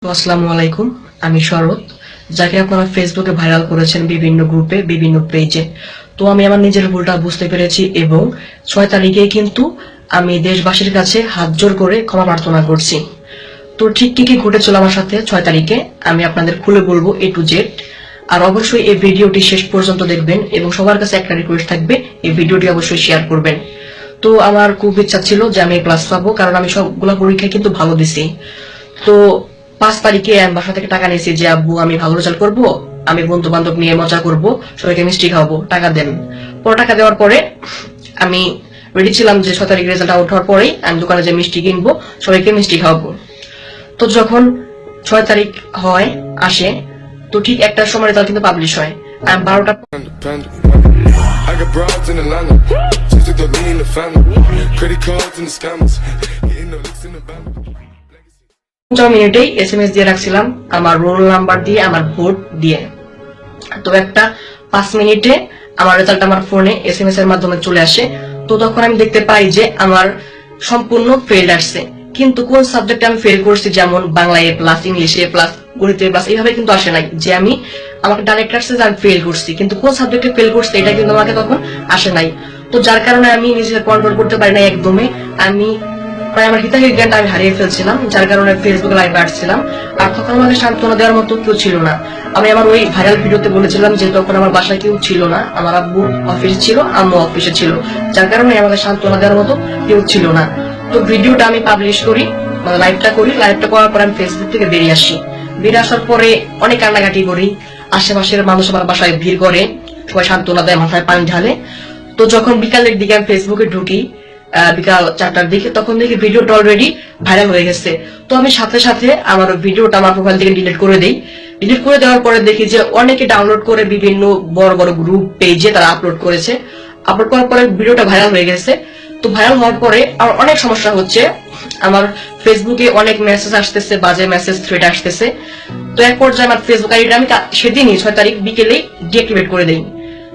আসসালামু আলাইকুম, আমি শরৎ, যাকে আপনারা ফেসবুকে ভাইরাল করেছেন বিভিন্ন গ্রুপে বিভিন্ন পেজে। তো আমি আমার নিজের ভুলটা বুঝতে পেরেছি এবং 6 তারিখে কিন্তু আমি দেশবাসীর কাছে হাত জোর করে ক্ষমা প্রার্থনা করছি। তো ঠিক কি কি ঘটেছিল আমার সাথে 6 তারিখে আমি আপনাদের খুলে বলবো A to Z। আর অবশ্যই এই ভিডিওটি শেষ পর্যন্ত দেখবেন এবং সবার কাছে একটা রিকোয়েস্ট থাকবে, এই ভিডিওটি অবশ্যই শেয়ার করবেন। তো আমার খুব ইচ্ছা ছিল যে আমি ক্লাস পাবো, কারণ আমি সবগুলো পরীক্ষায় কিন্তু ভালো দিছি। তো 5 তারিখে আমি বাসা থেকে টাকা নিয়েছি যে আব্বু আমি ভালো রেজাল্ট করবো, আমি বন্ধু বান্ধব নিয়ে মজা করব, সবাইকে মিষ্টি খাওয়াবো, টাকা দেন। পরে টাকা দেওয়ার পরে আমি রেডি ছিলাম যে 6 তারিখ রেজাল্ট আউট হওয়ার পরেই আমি দোকানে যে মিষ্টি কিনবো, সবাইকে মিষ্টি খাওয়াবো। তো যখন 6 তারিখ হয় আসে, তো ঠিক একটা সময় রেজাল্ট কিন্তু পাবলিশ হয়। আমি 12টা 5 মিনিটেই SMS দিয়ে রাখছিলাম আমার রোল নাম্বার দিয়ে, আমার ভোট দিয়ে। তো একটা 5 মিনিটে আমার রেজাল্ট আমার ফোনে SMS এর মাধ্যমে চলে আসে। তো তখন আমি দেখতে পাই যে আমার সম্পূর্ণ ফেল আসছে, কিন্তু কোন সাবজেক্টে আমি ফেল করছি, যেমন বাংলা A+, ইংলিশ A+, গণিত A+, এইভাবে কিন্তু আসে নাই যে আমি আমাকে ডাইরেক্ট আসছে যে আমি ফেল করছি, কিন্তু কোন সাবজেক্টে ফেল করছি এটা কিন্তু আমাকে তখন আসে নাই। তো যার কারণে আমি নিজেকে কন্ট্রোল করতে পারি নাই একদমই। আমি প্রায় আমার হিতাহিত জ্ঞানটা আমি হারিয়ে ফেলছিলাম, যার কারণে ফেসবুকে লাইভে আসছিলাম। আর তখন আমাকে সান্ত্বনা দেওয়ার মতো কেউ ছিল না। আমি আমার ওই ভাইরাল ভিডিওতে বলেছিলাম যে তখন আমার বাসায় কেউ ছিল না, আমার আব্বু অফিসে ছিল, আম্মু অফিসে ছিল, যার কারণে আমাকে সান্ত্বনা দেওয়ার মতো কেউ ছিল না। তো ভিডিওটা আমি পাবলিশ করি, মানে লাইভটা করি। লাইভটা করার পর আমি ফেসবুক থেকে বেরিয়ে আসি। বেরিয়ে আসার পরে অনেক কান্নাকাটি করি, আশেপাশের মানুষ আমার বাসায় ভিড় করে, সবাই সান্ত্বনা দেয়, মাথায় পানি ঢালে। তো যখন বিকালের দিকে আমি ফেসবুকে ঢুকি, বিকাল 4টার দিকে, তখন দেখি ভিডিওটা অলরেডি ভাইরাল হয়ে গেছে। তো আমি সাথে সাথে আমার ভিডিওটা আমার প্রোফাইল থেকে ডিলিট করে দেই। ডিলিট করে দেওয়ার পরে দেখি যে অনেকে ডাউনলোড করে বিভিন্ন বড় বড় গ্রুপ পেজে তারা আপলোড করেছে। আপলোড করার পরে ভিডিওটা ভাইরাল হয়ে গেছে। তো ভাইরাল হওয়ার পরে আর অনেক সমস্যা হচ্ছে, আমার ফেসবুকে অনেক মেসেজ আসতেছে, বাজে মেসেজ, থ্রেড আসতেছে। তো এক পর্যায়ে আমার ফেসবুক আইডিটা আমি সেদিনই 6 তারিখ বিকেলেই ডিঅ্যাক্টিভেট করে দেই।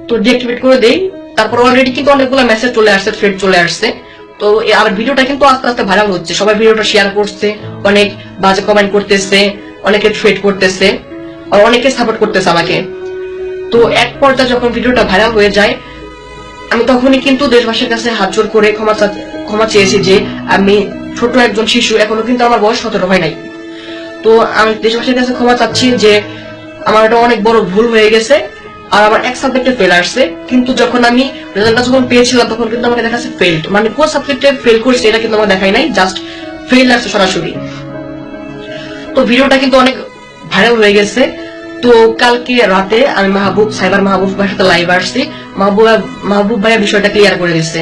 তো ডিঅ্যাক্টিভেট করে দেই, তারপর অলরেডি কিন্তু অনেকগুলো মেসেজ চলে আসছে, থ্রেড চলে আসছে। তো আর ভিডিওটা কিন্তু আস্তে আস্তে ভাইরাল হচ্ছে, সবাই ভিডিওটা শেয়ার করছে, অনেক বাজে কমেন্ট করতেছে, অনেকে থ্রেড করতেছে, আর অনেকে সাপোর্ট করতেছে আমাকে। তো এক পর্যায়ে যখন ভিডিওটা ভাইরাল হয়ে যায়, আমি তখনই কিন্তু দেশবাসীর কাছে হাত জোর করে ক্ষমা চেয়েছি যে আমি ছোট একজন শিশু, এখনো কিন্তু আমার বয়স 17 হয় নাই। তো আমি দেশবাসীর কাছে ক্ষমা চাচ্ছি যে আমার এটা অনেক বড় ভুল হয়ে গেছে। আর আমার এক সাবজেক্টে ফেল আসছে, কিন্তু যখন আমি রেজাল্টটা যখন পেয়েছিলাম তখন কিন্তু আমাকে দেখাচ্ছে ফেলড, মানে কোন সাবজেক্টে ফেল করছে এটা কিন্তু আমার দেখাই নাই, জাস্ট ফেল আসছে সরাসরি। তো ভিডিওটা কিন্তু অনেক ভাইরাল হয়ে গেছে। তো কালকে রাতে আমি সাইবার মাহবুব ভাইয়ের সাথে লাইভ আসছি। মাহবুব ভাইয়া বিষয়টা ক্লিয়ার করে দিচ্ছে।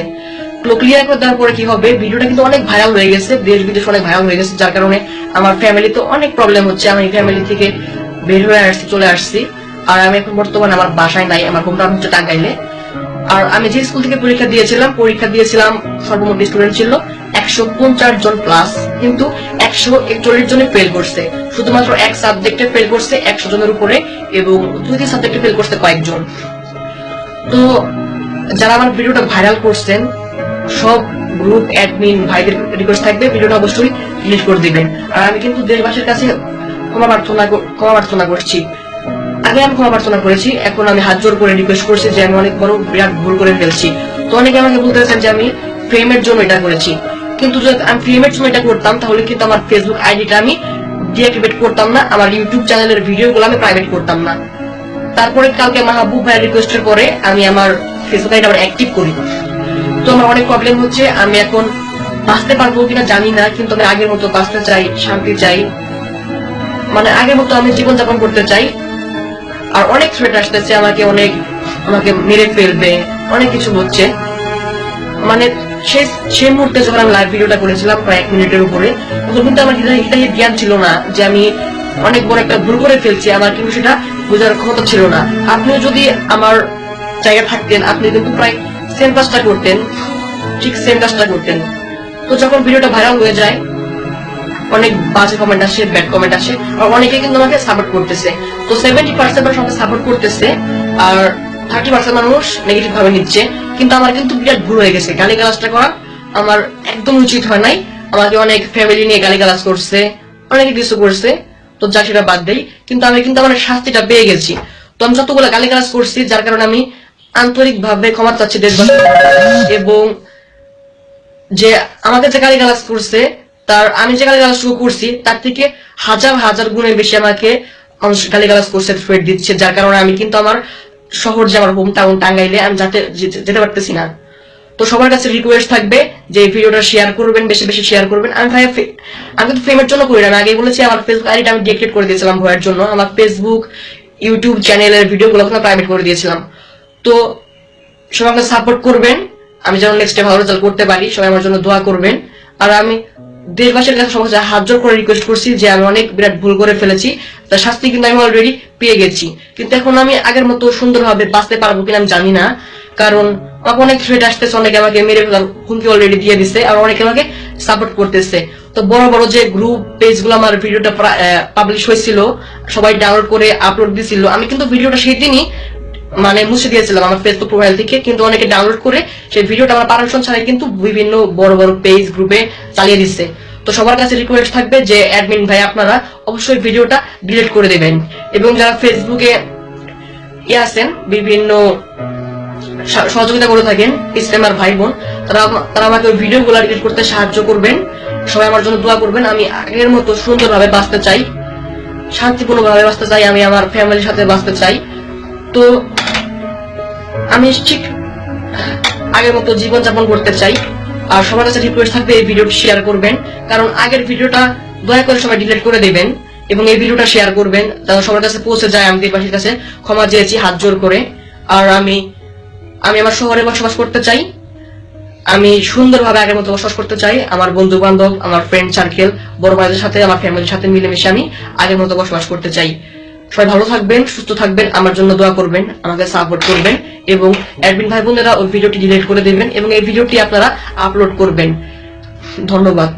ক্লিয়ার করে দেওয়ার পরে কি হবে, ভিডিওটা কিন্তু অনেক ভাইরাল হয়ে গেছে, দেশ বিদেশ অনেক ভাইরাল হয়ে গেছে, যার কারণে আমার ফ্যামিলিতে অনেক প্রবলেম হচ্ছে। আমি ফ্যামিলি থেকে বের হয়ে আসছি, চলে আসছি। আর আমি এখন বর্তমানে আমার বাসায় নাই, আমার হোমটাউন হচ্ছে টাঙ্গাইলে। আর আমি যে স্কুল থেকে পরীক্ষা দিয়েছিলাম সর্বমোট স্টুডেন্ট ছিল 150 জন প্লাস, কিন্তু 141 জনে ফেল করছে। শুধুমাত্র এক সাবজেক্টে ফেল করছে 100 জনের উপরে, এবং 2 সাবজেক্টে ফেল করছে কয়েকজন। তো যারা আমার ভিডিওটা ভাইরাল করছেন, সব গ্রুপ অ্যাডমিন ভাইদের রিকোয়েস্ট থাকবে ভিডিওটা অবশ্যই ডিলিট করে দিবেন। আর আমি কিন্তু দেশবাসীর কাছে ক্ষমা প্রার্থনা করছি। আগে আমি ক্ষমা প্রার্থনা করেছি, এখন আমি হাত জোর করে রিকোয়েস্ট করছি যে আমি অনেক বড় বিরাট ভুল করে ফেলছি। তো অনেকে আমাকে বলতেছেন যে আমি ফেমের জন্য এটা করেছি, কিন্তু যদি আমি ফেমের জন্য এটা করতাম তাহলে কিন্তু আমার ফেসবুক আইডিটা আমি ডিঅ্যাক্টিভেট করতাম না, আমার ইউটিউব চ্যানেলের ভিডিওগুলো আমি প্রাইভেট করতাম না। তারপরে কালকে মাহবুব ভাইয়ের রিকোয়েস্টের পরে আমি আমার ফেসবুক আইডি আবার অ্যাক্টিভ করি। তো আমার অনেক প্রবলেম হচ্ছে, আমি এখন বাঁচতে পারবো কিনা জানি না, কিন্তু আমি আগের মতো বাঁচতে চাই, শান্তি চাই, মানে আগের মতো আমি জীবনযাপন করতে চাই। আর অনেক থ্রেট আসতেছে, আমাকে মেরে ফেলবে, অনেক কিছু হচ্ছে। মানে সেই মুহূর্তে যখন আমি লাইভ ভিডিওটা করেছিলাম প্রায় 1 মিনিটের উপরে, তখন কিন্তু আমার হিতাহিত জ্ঞান ছিল না যে আমি অনেক বড় একটা ভুল করে ফেলছি, আমার কিন্তু সেটা বোঝার ক্ষমতা ছিল না। আপনিও যদি আমার জায়গায় থাকতেন, আপনি কিন্তু প্রায় সেম কাজটা করতেন, ঠিক সেম কাজটা করতেন। তো যখন ভিডিওটা ভাইরাল হয়ে যায়, অনেক বাজে কমেন্ট আসে, ব্যাড কমেন্ট আসে, আর অনেকে কিন্তু আমাকে সাপোর্ট করতেছে। তো 70% মানুষ আমাকে সাপোর্ট করতেছে, আর 30% মানুষ নেগেটিভ ভাবে নিচ্ছে। কিন্তু আমার কিন্তু বিরাট ভুল হয়ে গেছে, গালিগালাজটা করা আমার একদম উচিত হয় নাই। আমাকে অনেক ফ্যামিলি নিয়ে গালিগালাজ করছে, অনেকে কিছু করছে। তো যা সেটা বাদ দেই, কিন্তু আমি কিন্তু আমার শাস্তিটা পেয়ে গেছি। তো আমি যতগুলো গালিগালাজ করছি, যার কারণে আমি আন্তরিকভাবে ক্ষমা চাচ্ছি দেশবাসী, এবং যে আমাকে যে গালিগালাজ করছে তার, আমি যে গালিগালাজটুকু করছি তার থেকে হাজার হাজার গুণে বেশি আমাকে মানুষ গালিগালাজ করছে, থ্রেট দিচ্ছে, যার কারণে আমি কিন্তু আমার শহর যে আমার হোম টাউন টাঙ্গাইলে আমি যেতে পারতেছি না। তো সবার কাছে রিকোয়েস্ট থাকবে যে এই ভিডিওটা শেয়ার করবেন, বেশি বেশি শেয়ার করবেন। আমি কিন্তু ফেমের জন্য করি না, আমি আগে বলেছি আমার ফেসবুক আইডিটা আমি ডিএক্টিভেট করে দিয়েছিলাম ভয়ের জন্য। আমার ফেসবুক ইউটিউব চ্যানেলের ভিডিওগুলো প্রাইভেট করে দিয়েছিলাম। তো সবাই আমাকে সাপোর্ট করবেন, আমি যেন নেক্সটে ভালো রেজাল্ট করতে পারি, সবাই আমার জন্য দোয়া করবেন। আর আমি দেশবাসীর কাছে সবার কাছে হাত জোর করে রিকোয়েস্ট করছি যে আমি অনেক বিরাট ভুল করে ফেলেছি, তার শাস্তি কিন্তু আমি অলরেডি পেয়ে গেছি। কিন্তু এখন আমি আগের মতো সুন্দরভাবে বাঁচতে পারবো কিনা আমি জানি না, কারণ আমাকে অনেক থ্রেট আসতেছে, অনেকে আমাকে মেরে ফেলার হুমকি অলরেডি দিয়ে দিচ্ছে, আর অনেকে আমাকে সাপোর্ট করতেছে। তো বড় বড় যে গ্রুপ পেজ গুলো আমার ভিডিওটা পাবলিশ হয়েছিল, সবাই ডাউনলোড করে আপলোড দিয়েছিল, আমি কিন্তু ভিডিওটা সেই দিনই মানে মুছে দিয়েছিলাম আমার ফেসবুক প্রোফাইল থেকে, কিন্তু অনেকে ডাউনলোড করে সেই ভিডিওটা আমার পারমিশন ছাড়াই কিন্তু বিভিন্ন বড় বড় পেজ গ্রুপে চালিয়ে দিচ্ছে। তো সবার কাছে রিকোয়েস্ট থাকবে যে অ্যাডমিন ভাই আপনারা অবশ্যই ভিডিওটা ডিলিট করে দেবেন, এবং যারা ফেসবুকে আছেন বিভিন্ন সহযোগিতা করে থাকেন স্ট্রিমার ভাই বোন, তারা আমাকে ওই ভিডিওগুলো ডিলিট করতে সাহায্য করবেন। সবাই আমার জন্য দোয়া করবেন। আমি আগের মতো সুন্দরভাবে বাঁচতে চাই, শান্তিপূর্ণভাবে বাঁচতে চাই, আমি আমার ফ্যামিলির সাথে বাঁচতে চাই। তো আমি ঠিক আগের মতো জীবনযাপন করতে চাই। আর সবার কাছে রিকোয়েস্ট থাকবে এই ভিডিওটি শেয়ার করবেন, কারণ আগের ভিডিওটা দয়া করে সবাই ডিলিট করে দেবেন এবং এই ভিডিওটা শেয়ার করবেন যেন সবার কাছে পৌঁছে যায়। আমি দেশবাসীর কাছে ক্ষমা চেয়েছি হাত জোর করে। আর আমি আমার শহরে বসবাস করতে চাই, আমি সুন্দরভাবে আগের মতো বসবাস করতে চাই। আমার বন্ধু বান্ধব, আমার ফ্রেন্ড সার্কেল, বড় ভাইদের সাথে, আমার ফ্যামিলির সাথে মিলেমিশে আমি আগের মতো বসবাস করতে চাই। সবাই ভালো থাকবেন, সুস্থ থাকবেন, আমার জন্য দোয়া করবেন, আমাকে সাপোর্ট করবেন, এবং অ্যাডমিন ভাই বোনেরা ওই ভিডিওটি ডিলিট করে দেবেন এবং এই ভিডিওটি আপনারা আপলোড করবেন। ধন্যবাদ।